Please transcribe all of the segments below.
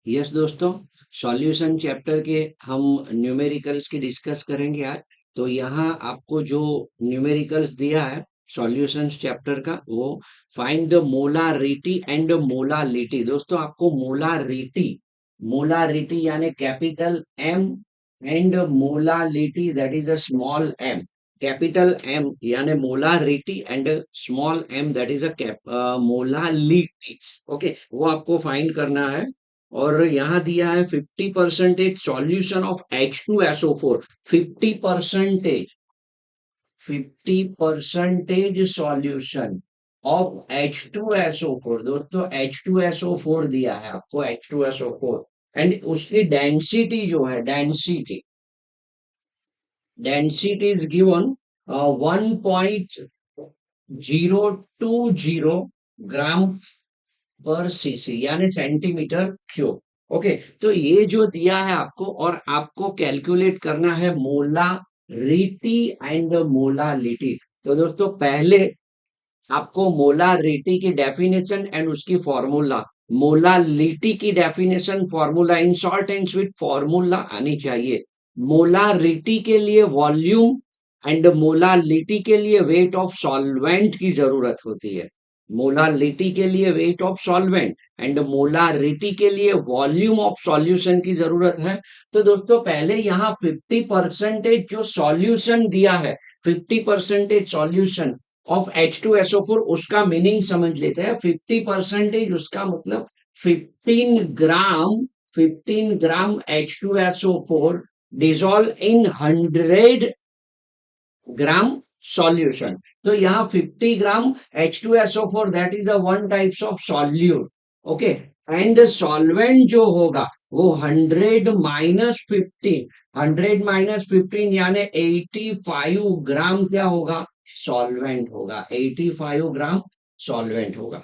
Yes दोस्तों, solution chapter के हम न्यूमेरिकल्स की डिस्कस करेंगे आज। तो यहाँ आपको जो न्यूमेरिकल्स दिया है सॉल्यूशन चैप्टर का, वो find the molarity and molality. दोस्तों, आपको मोलारिटी मोलारिटी यानी capital M and molality that is a small M. Capital M यानी molarity and small M that is a molality. Okay, वो आपको फाइंड करना है। और यहाँ दिया है 50% solution of H2SO4। 50% 50% solution of H2SO4। दोस्तों, H2SO4 दिया है आपको, H2SO4 एंड उसकी डेंसिटी जो है, डेंसिटी इज गिवन 1.020 ग्राम पर सीसी यानी सेंटीमीटर क्यूब। ओके, तो ये जो दिया है आपको, और आपको कैलकुलेट करना है मोलारिटी एंड मोलालिटी। तो दोस्तों, पहले आपको मोलारिटी की डेफिनेशन एंड उसकी फॉर्मूला, मोलालिटी की definition formula, in short and sweet formula आनी चाहिए। मोलारिटी के लिए वॉल्यूम एंड मोलालिटी के लिए वेट ऑफ सॉल्वेंट की जरूरत होती है। मोलालिटी के लिए wait of solvent and molarity के लिए वॉल्यूम ऑफ सॉल्यूशन की जरूरत है। तो दोस्तों, पहले यहाँ 50% जो सॉल्यूशन दिया है, 50% सॉल्यूशन ऑफ H2SO4, उसका मीनिंग समझ लेते हैं। 50% उसका मतलब 15 gram H2SO4 dissolve in 100 gram solution. तो यहाँ 50 ग्राम H2SO4 that is a one types of solute. Okay, and solvent जो होगा वो 100 - 15 यानी 85 ग्राम क्या होगा, सॉल्वेंट होगा। 85 ग्राम सॉल्वेंट होगा।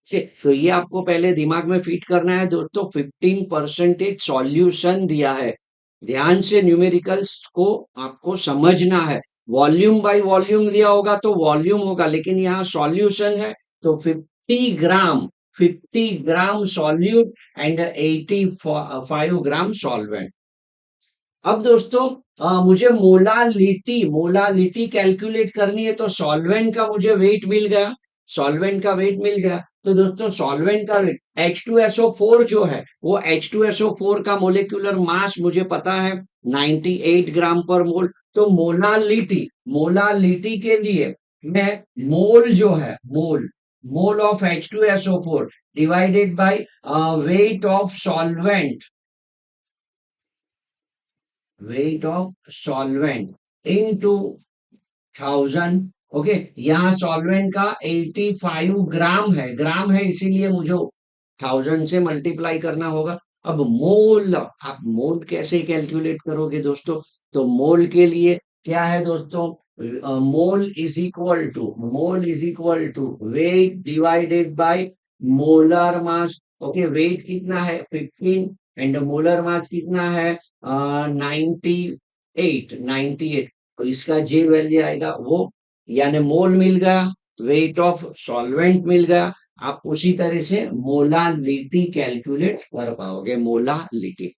तो ये आपको पहले दिमाग में फिट करना है दोस्तों। 15% सॉल्यूशन दिया है, ध्यान से न्यूमेरिकल्स को आपको समझना है। वॉल्यूम बाय वॉल्यूम दिया होगा तो वॉल्यूम होगा, लेकिन यहाँ सॉल्यूशन है तो 50 ग्राम, 50 ग्राम सॉल्यूट एंड 85 ग्राम सॉल्वेंट। अब दोस्तों, मुझे मोलालिटी कैलकुलेट करनी है। तो सॉल्वेंट का मुझे वेट मिल गया, सॉल्वेंट का वेट मिल गया। तो दोस्तों, सॉल्वेंट का वेट H2SO4 जो है, वो H2SO4 का मोलिकुलर मास मुझे पता है 98 ग्राम पर मोल। तो मोलालिटी के लिए मैं मोल जो है, मोल of H2SO4 divided by weight of solvent, weight of solvent into 1000। Okay, यहाँ सॉल्वेंट का 85 ग्राम है, ग्राम है इसीलिए मुझे 1000 से मल्टीप्लाई करना होगा। अब मोल, आप मोल कैसे कैलकुलेट करोगे दोस्तों? तो मोल के लिए क्या है दोस्तों, mole is equal to weight divided by molar mass. Okay, weight कितना है 15 एंड मोलर मास कितना है 98। तो इसका जे वैल्यू आएगा वो, यानी मोल मिल गया, वेट ऑफ सॉल्वेंट मिल गया। आप उसी तरह से मोलालिटी कैलकुलेट कर पाओगे, मोलालिटी।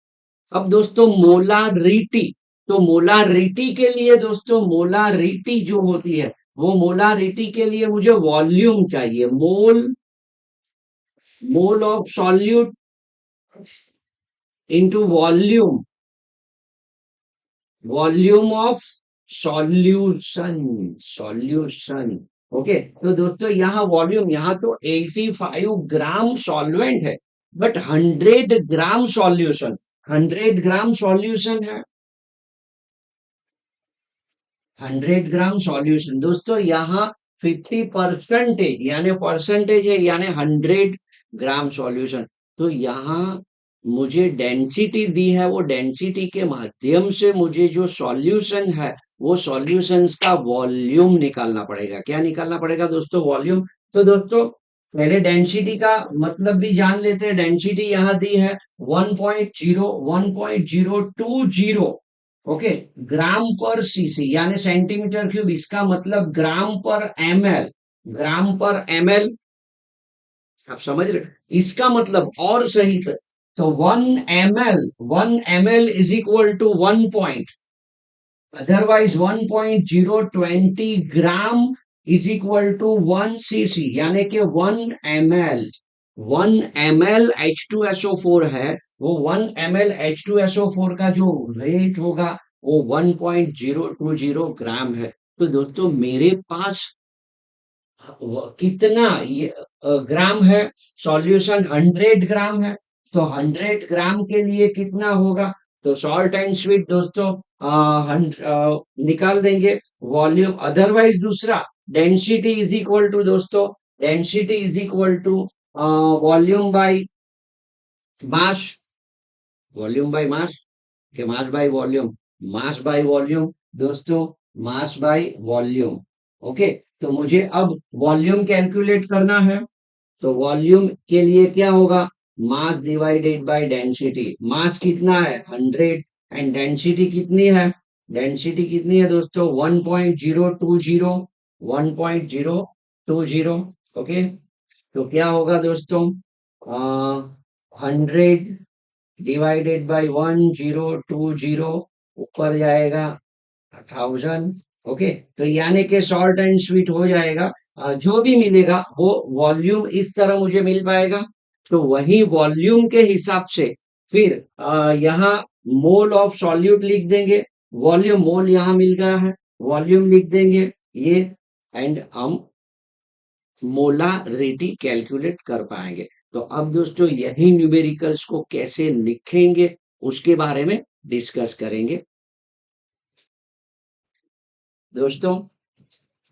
अब दोस्तों, मोलारिटी, तो मोलारिटी के लिए दोस्तों, मोलारिटी जो होती है, वो मोलारिटी के लिए मुझे वॉल्यूम चाहिए। Mole of solute into volume of solution. Okay, तो दोस्तों, यहाँ वॉल्यूम, यहाँ तो 85 ग्राम सॉल्वेंट है, but 100 gram solution, 100 gram solution है, 100 ग्राम सॉल्यूशन। दोस्तों, यहाँ 50% यानी परसेंटेज है, यानी 100 ग्राम सॉल्यूशन। तो यहाँ मुझे डेंसिटी दी है, वो डेंसिटी के माध्यम से मुझे जो सॉल्यूशन है, वो सॉल्यूशंस का वॉल्यूम निकालना पड़ेगा। क्या निकालना पड़ेगा दोस्तों? वॉल्यूम। तो दोस्तों, पहले डेंसिटी का मतलब भी जान लेते हैं। डेंसिटी यहाँ दी है 1.020। ओके, ग्राम पर सीसी यानी सेंटीमीटर क्यूब, इसका मतलब ग्राम पर एमएल, ग्राम पर एमएल। आप समझ रहे, इसका मतलब और सही तो 1 ml is equal to 1 otherwise 1.020 gram is equal to 1 cc, यानी कि 1 ml H2SO4 है, वो 1 ml H2SO4 का जो रेट होगा वो 1.020 ग्राम है। तो दोस्तों मेरे पास कितना ये ग्राम है, सॉल्यूशन 100 ग्राम है, तो 100 ग्राम के लिए कितना होगा, तो सॉल्ट एंड स्वीट दोस्तों निकाल देंगे वॉल्यूम, अदरवाइज दूसरा डेंसिटी इज इक्वल टू दोस्तों, density is equal to volume by mass, volume by mass के mass by volume, mass by volume दोस्तों, मास बाय वॉल्यूम। ओके, तो मुझे अब वॉल्यूम कैलकुलेट करना है, तो वॉल्यूम के लिए क्या होगा, मास डिवाइडेड बाय डेंसिटी। मास कितना है 100 एंड डेंसिटी कितनी है, डेंसिटी कितनी है दोस्तों 1.020, 1.020। ओके, तो क्या होगा दोस्तों 100 डिवाइडेड बाय 1020, ऊपर जाएगा 1000। ओके, तो यानी कि सॉल्ट एंड स्वीट हो जाएगा, जो भी मिलेगा वो वॉल्यूम इस तरह मुझे मिल पाएगा, तो वही वॉल्यूम के हिसाब से फिर यहाँ मोल ऑफ सॉल्यूट लिख देंगे, वॉल्यूम मोल यहाँ मिल गया है, वॉल्यूम लिख देंगे ये, एंड हम मोलारिटी कैलकुलेट कर पाएंगे। तो अब दोस्तों यही न्यूमेरिकल्स को कैसे लिखेंगे उसके बारे में डिस्कस करेंगे दोस्तों।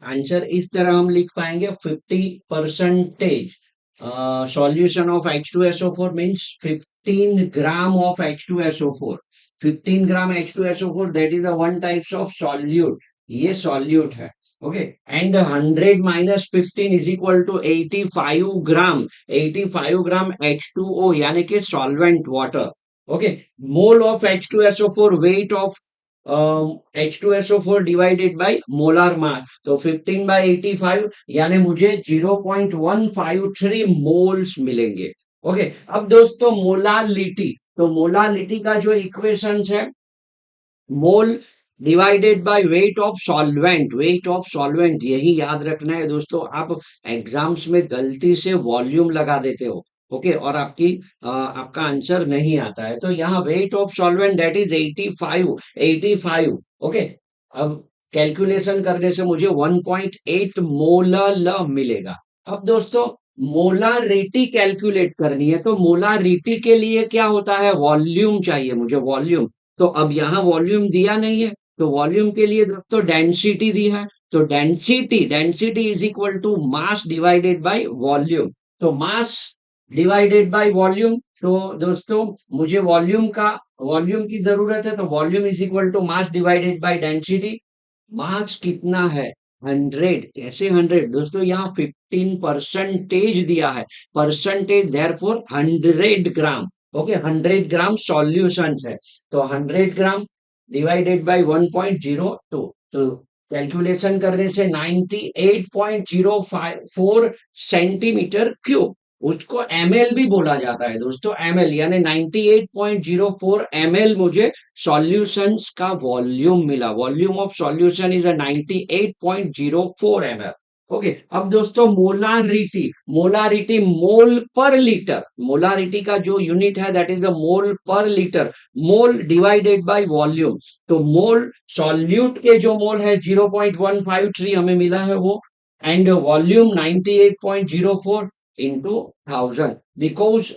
आंसर इस तरह हम लिख पाएंगे 50% solution of H2SO4 means 15 gram of H2SO4, 15 gram H2SO4 that is the one types of solute, ये सॉल्यूट है। Okay, and 100 minus 15 is equal to 85 gram, 85 gram H2O यानी कि solvent water. Okay, mole of H2SO4, weight of H2SO4 divided by molar mass, तो 15 bye 85 यानी मुझे 0.153 moles मिलेंगे। Okay, अब दोस्तों मोलालिटी, तो मोलालिटी का जो इक्वेशन है, मोल divided by weight of solvent, wait of solvent यही याद रखना है दोस्तों। आप एग्जाम्स में गलती से वॉल्यूम लगा देते हो, ओके, और आपका आंसर नहीं आता है, तो यहाँ wait of solvent that is 85, 85। Okay, अब कैलकुलेशन करने से मुझे 1.8 मोलल मिलेगा। अब दोस्तों मोलारिटी कैलकुलेट करनी है, तो मोलारिटी के लिए क्या होता है, वॉल्यूम चाहिए मुझे, वॉल्यूम। तो अब यहाँ वॉल्यूम दिया नहीं है, तो वॉल्यूम के लिए दोस्तों डेंसिटी दी है, तो density, density is equal to mass divided by volume, तो मास डिवाइडेड बाय वॉल्यूम, तो दोस्तों मुझे वॉल्यूम की जरूरत है, तो volume is equal to mass divided by density. Mass कितना है 100, कैसे 100 दोस्तों, यहाँ 15% दिया है, परसेंटेज देयरफॉर 100 ग्राम। ओके, 100 ग्राम सॉल्यूशन है, तो 100 ग्राम डिवाइडेड बाय 1.02, तो कैलकुलेशन करने से 98.054 सेंटीमीटर क्यूब, उसको ml भी बोला जाता है दोस्तों, ml यानी 98.04 ml मुझे सॉल्यूशंस का वॉल्यूम मिला, volume of solution is 98.04 ml। Okay, अब दोस्तों मोलारिटी, मोलारिटी मोल पर लीटर, मोलारिटी का जो यूनिट है दैट इज अ मोल पर litre, mole divided by volume, तो मोल सॉल्यूट के जो मोल है 0.153 हमें मिला है वो, and volume 98.04 into 1000, because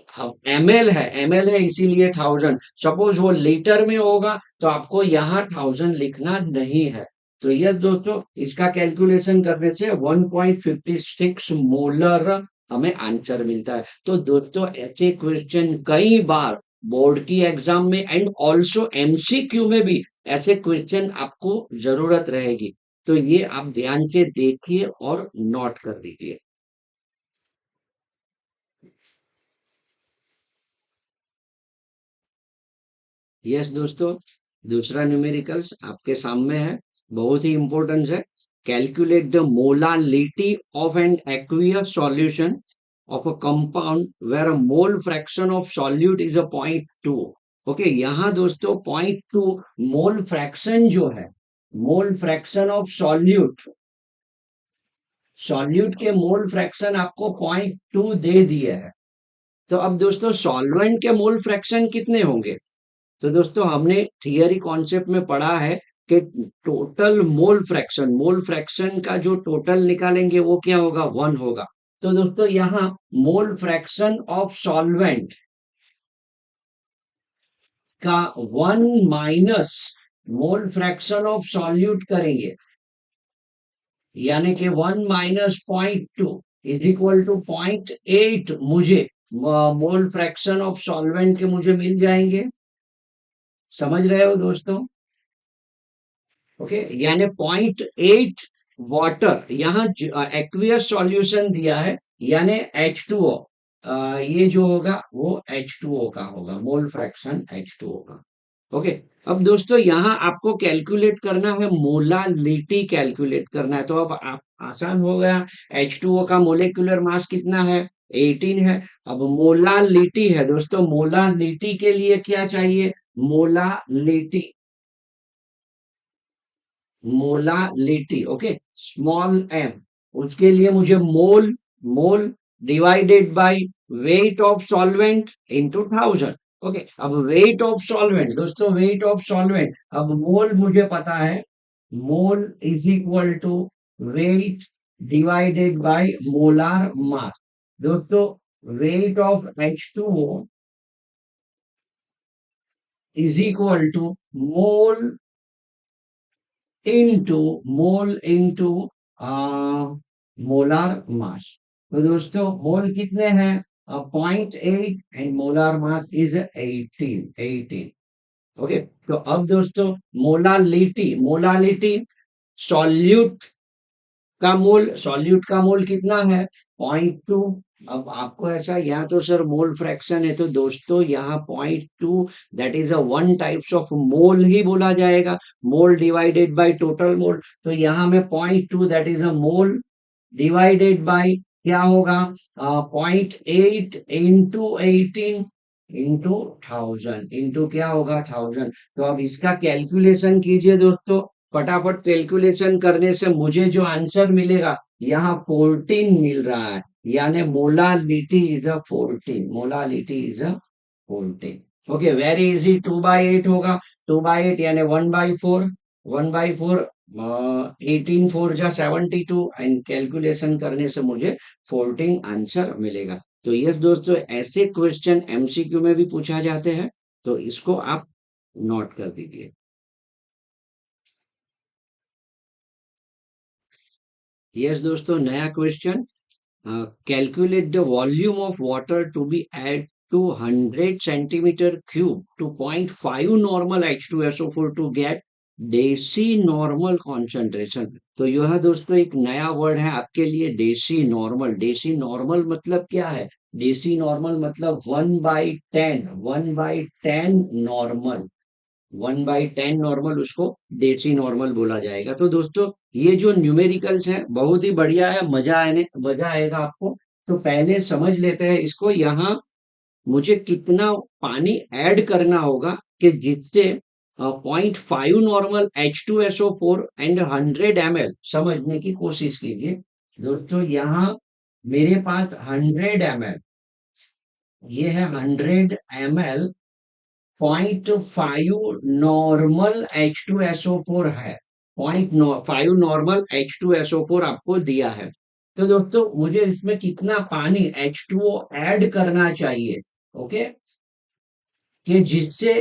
ml है, ml है इसीलिए 1000, सपोज वो लीटर में होगा तो आपको यहाँ 1000 लिखना नहीं है। तो यस दोस्तों, इसका कैलकुलेशन करने से 1.56 मोलर हमें आंसर मिलता है। तो दोस्तों ऐसे क्वेश्चन कई बार बोर्ड की एग्जाम में एंड ऑल्सो एमसीक्यू में भी ऐसे क्वेश्चन आपको जरूरत रहेगी, तो ये आप ध्यान से देखिए और नोट कर लीजिए। यस दोस्तों, दूसरा न्यूमेरिकल्स आपके सामने है, बहुत ही इंपॉर्टेंट है। Calculate the molality of an aqueous solution of a compound where a mole fraction of solute is a 0.2. Okay, यहाँ दोस्तों 0.2 मोल फ्रैक्शन जो है, mole fraction of solute, solute के मोल फ्रैक्शन आपको 0.2 दे दिए है। तो अब दोस्तों सॉल्वेंट के मोल फ्रैक्शन कितने होंगे? तो दोस्तों हमने थियरी कॉन्सेप्ट में पढ़ा है कि टोटल मोल फ्रैक्शन का जो टोटल निकालेंगे वो क्या होगा? 1 होगा। तो दोस्तों यहाँ मोल फ्रैक्शन ऑफ सॉल्वेंट का 1 minus mole fraction of solute करेंगे, यानी कि 1 माइनस 0.2 इज इक्वल टू 0.8 मुझे मोल फ्रैक्शन ऑफ सॉल्वेंट के मुझे मिल जाएंगे। समझ रहे हो दोस्तों? ओके, यानी 0.8 वाटर, यहाँ एक्वियस सॉल्यूशन दिया है, यानी H2O, ये जो होगा वो H2O का होगा, मोल फ्रैक्शन H2O का। ओके, अब दोस्तों यहाँ आपको कैलकुलेट करना है, मोलालिटी कैलकुलेट करना है। तो अब आप आसान हो गया, H2O का मोलिकुलर मास कितना है? 18 है। अब मोलालिटी है दोस्तों, मोलालिटी के लिए क्या चाहिए? Molality, molality, okay, small M, उसके लिए मुझे mole, mole divided by weight of solvent into 1000। Okay, अब वेट ऑफ सॉल्वेंट दोस्तों, वेट ऑफ सॉल्वेंट, अब मोल मुझे पता है, mole is equal to weight divided by molar mass. दोस्तों weight of H2O is equal to mole into molar mass. तो दोस्तों mole कितने हैं? 0.8 and molar mass is 18। Okay, तो अब दोस्तों मोलालिटी, मोलालिटी सॉल्यूट का मोल, सॉल्यूट का मोल कितना है? 0.2। अब आपको ऐसा, यहाँ तो सर मोल फ्रैक्शन है, तो दोस्तों यहाँ 0.2 that is a one types of mole ही बोला जाएगा, mole divided by total mole. तो यहाँ में 0.2 that is a mole divided by क्या होगा? 0.8 इंटू 18 इंटू 1000, इंटू क्या होगा? 1000। तो अब इसका कैलकुलेशन कीजिए दोस्तों, फटाफट कैलकुलेशन करने से मुझे जो आंसर मिलेगा, यहाँ 14 मिल रहा है, यानी molality is a 14, molality is a 14। Okay, very easy, 2/8 होगा, 2/8 यानी 1/4, 1/4, 18 4 जा 72 एंड कैलकुलेशन करने से मुझे 14 आंसर मिलेगा। तो यस दोस्तों, ऐसे क्वेश्चन एमसीक्यू में भी पूछा जाते हैं, तो इसको आप नोट कर दीजिए। यस दोस्तों, नया question, calculate the volume of water to be added to 100 centimeter cube to 0.5 normal H2SO4 to get देसी नॉर्मल कॉन्सेंट्रेशन। तो यह दोस्तों एक नया वर्ड है आपके लिए, देसी नॉर्मल। देसी नॉर्मल मतलब क्या है? देसी नॉर्मल मतलब 1/10, 1/10 नॉर्मल, 1/10 नॉर्मल, उसको देसी नॉर्मल बोला जाएगा। तो दोस्तों ये जो न्यूमेरिकल्स है बहुत ही बढ़िया है, मजा आएगा आपको। तो पहले समझ लेते हैं इसको, यहाँ मुझे कितना पानी ऐड करना होगा कि जिससे 0.5 नॉर्मल H2SO4 एंड 100 ml, समझने की कोशिश कीजिए दोस्तों। यहाँ मेरे पास 100 ml, ये है 100 ml, 0.5 नॉर्मल H2SO4 है, 0.5 नॉर्मल H2SO4 आपको दिया है। तो दोस्तों मुझे इसमें कितना पानी H2O ऐड करना चाहिए, ओके, कि जिससे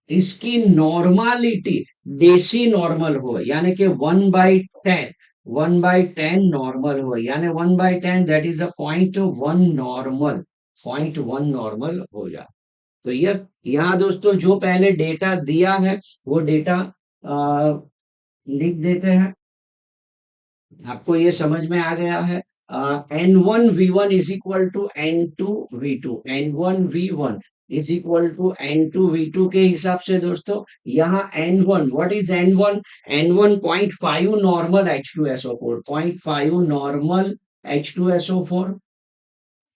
इसकी नॉर्मालिटी देसी नॉर्मल हो, यानी कि 1/10, 1/10 नॉर्मल हो, यानी 1/10 that is a 0.1 normal, 0.1 normal हो जाए। तो यह यहाँ दोस्तों जो पहले डेटा दिया है वो डेटा लिख देते हैं, आपको ये समझ में आ गया है। N1V1 is equal to N2V2, N1V1 is equal to N2V2 के हिसाब से दोस्तों यहाँ N1, what is N1? N1 0.5 normal H2SO4, 0.5 normal H2SO4,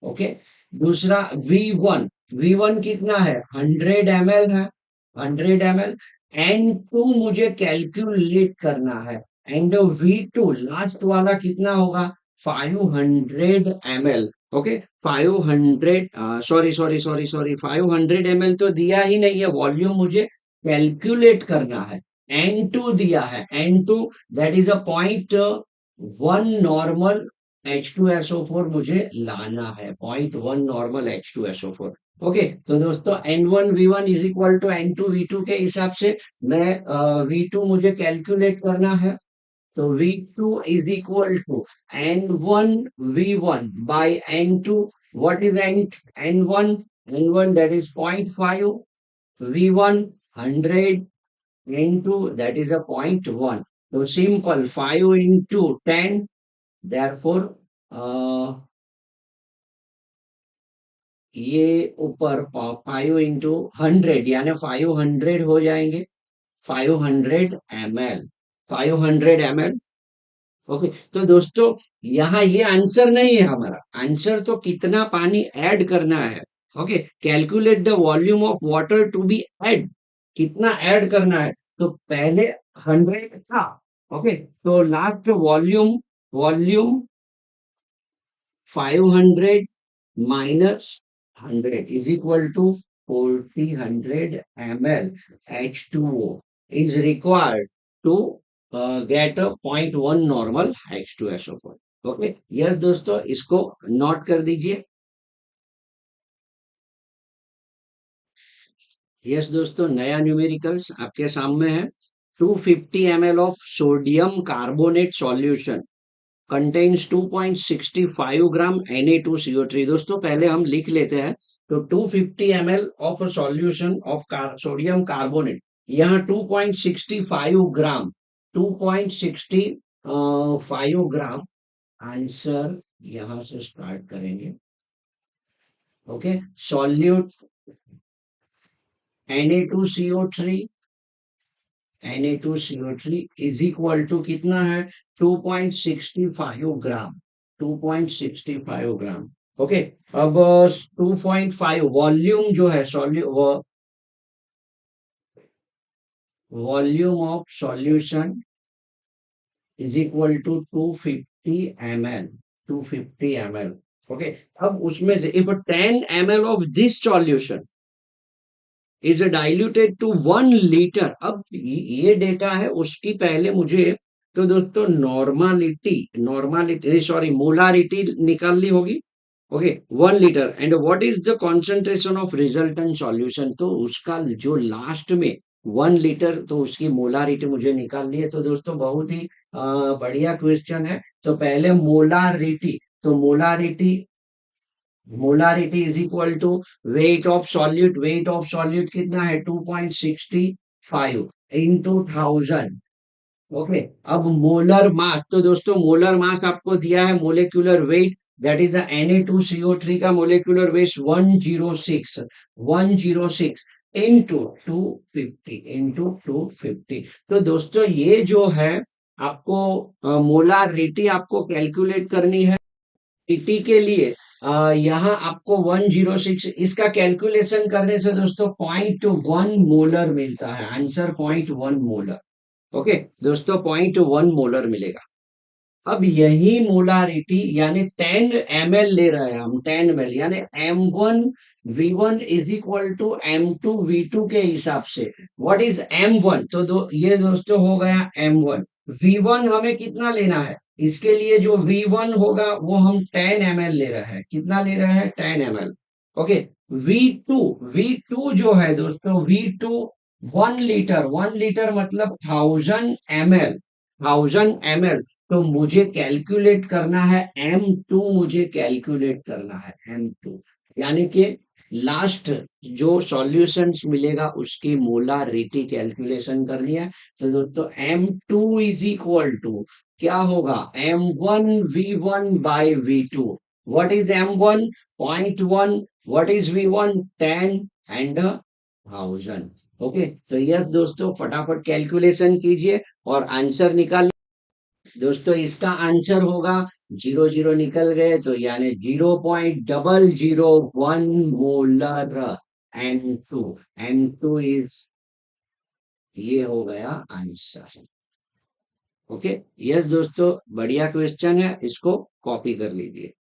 okay. दूसरा V1 कितना है, 100 ml है, 100 ml। N2 मुझे कैलकुलेट करना है, एंड V2 लास्ट वाला कितना होगा, 500 ml। Okay, 500, sorry sorry sorry sorry, 500 ml तो दिया ही नहीं है, वॉल्यूम मुझे कैलकुलेट करना है। N2 दिया है, N2 that is a point one normal H2SO4 मुझे लाना है, 0.1 नॉर्मल H2SO4। ओके, तो दोस्तों N1V1 is equal to N2V2 के हिसाब से मैं V2 मुझे कैलकुलेट करना है, तो V2 is equal to N1V1 by N2। What is N1? N1 that is 0.5, V1 100, N2 that is a 0.1। So simple, 5 into 10, therefore ये ऊपर 5 into 100 यानी 500 हो जाएंगे, 500 ml, 500 ml। ओके, तो दोस्तों यहाँ ये आंसर नहीं है हमारा, आंसर तो कितना पानी ऐड करना है। Okay, calculate the volume of water to be add, कितना ऐड करना है, तो पहले 100 था। ओके, तो last volume, volume 500 minus 100 is equal to 40 H2O is required to get a 0.1 normal H2SO4। Okay, yes दोस्तों, इसको नोट कर दीजिए। यस दोस्तों, नया न्यूमेरिकल्स आपके सामने है। 250 ml of sodium carbonate solution contains 2.65 gram Na2CO3। दोस्तों पहले हम लिख लेते हैं, तो 250 ml of solution of sodium carbonate, यहाँ 2.65 ग्राम, 2.65 ग्राम आंसर यहां से स्टार्ट करेंगे। Okay, solute Na2CO3, Na2CO3 is equal to कितना है, 2.65 ग्राम, 2.65 ग्राम। ओके, अब 2.5 वॉल्यूम जो है, volume of solution is equal to 250 ml, 250 ml। Okay, अब उसमें से if 10 ml of this solution is diluted to 1 litre, अब ये डेटा है उसकी, पहले मुझे तो दोस्तों नॉर्मालिटी, नॉर्मालिटी सॉरी मोलारिटी निकालनी होगी। Okay, 1 litre, and what is the concentration of resultant solution, तो उसका जो लास्ट में 1 लीटर, तो उसकी मोलारिटी मुझे निकालनी है। तो दोस्तों बहुत ही बढ़िया क्वेश्चन है। तो पहले मोलारिटी, तो molarity is equal to weight of solute, weight of solute कितना है, 2.65 इंटू 1000। ओके, अब मोलर मास, तो दोस्तों मोलर मास आपको दिया है, molecular weight that is Na2CO3 का मोलिकुलर वेट 106, 106 इंटू 250, इंटू 250। तो दोस्तों ये जो है आपको मोलारिटी आपको कैलकुलेट करनी है। टी के लिए यहाँ आपको 106, इसका कैलकुलेशन करने से दोस्तों 0.1 मोलर मिलता है, आंसर 0.1 मोलर। ओके दोस्तों, 0.1 मोलर मिलेगा। अब यही मोलारिटी यानी 10 ml ले रहे हैं हम, 10 ml यानी M1V1 is equal to M2V2 के हिसाब से। व्हाट इज M1, तो ये दोस्तों हो गया M1। V1 हमें कितना लेना है, इसके लिए जो V1 होगा वो हम 10 ml ले रहे हैं, कितना ले रहे हैं, 10 ml। ओके, V2, V2 जो है दोस्तों, V2 1 लीटर, 1 लीटर मतलब 1000 ml, 1000 ml। तो मुझे कैलकुलेट करना है M2, मुझे कैलकुलेट करना है M2, यानी कि लास्ट जो सॉल्यूशंस मिलेगा उसकी मोलारिटी कैलकुलेशन करनी है। तो दोस्तों M2 इज इक्वल टू क्या होगा, M1V1 by V2। What is M1, 0.1, what is V1, 10 and 1000। Okay, तो यस दोस्तों फटाफट कैलकुलेशन कीजिए और आंसर निकालिए। दोस्तों इसका आंसर होगा, जीरो जीरो निकल गए तो यानी 0.001 मोलर N2। N2 इज, ये हो गया आंसर। ओके। यस दोस्तों, बढ़िया क्वेश्चन है, इसको कॉपी कर लीजिए।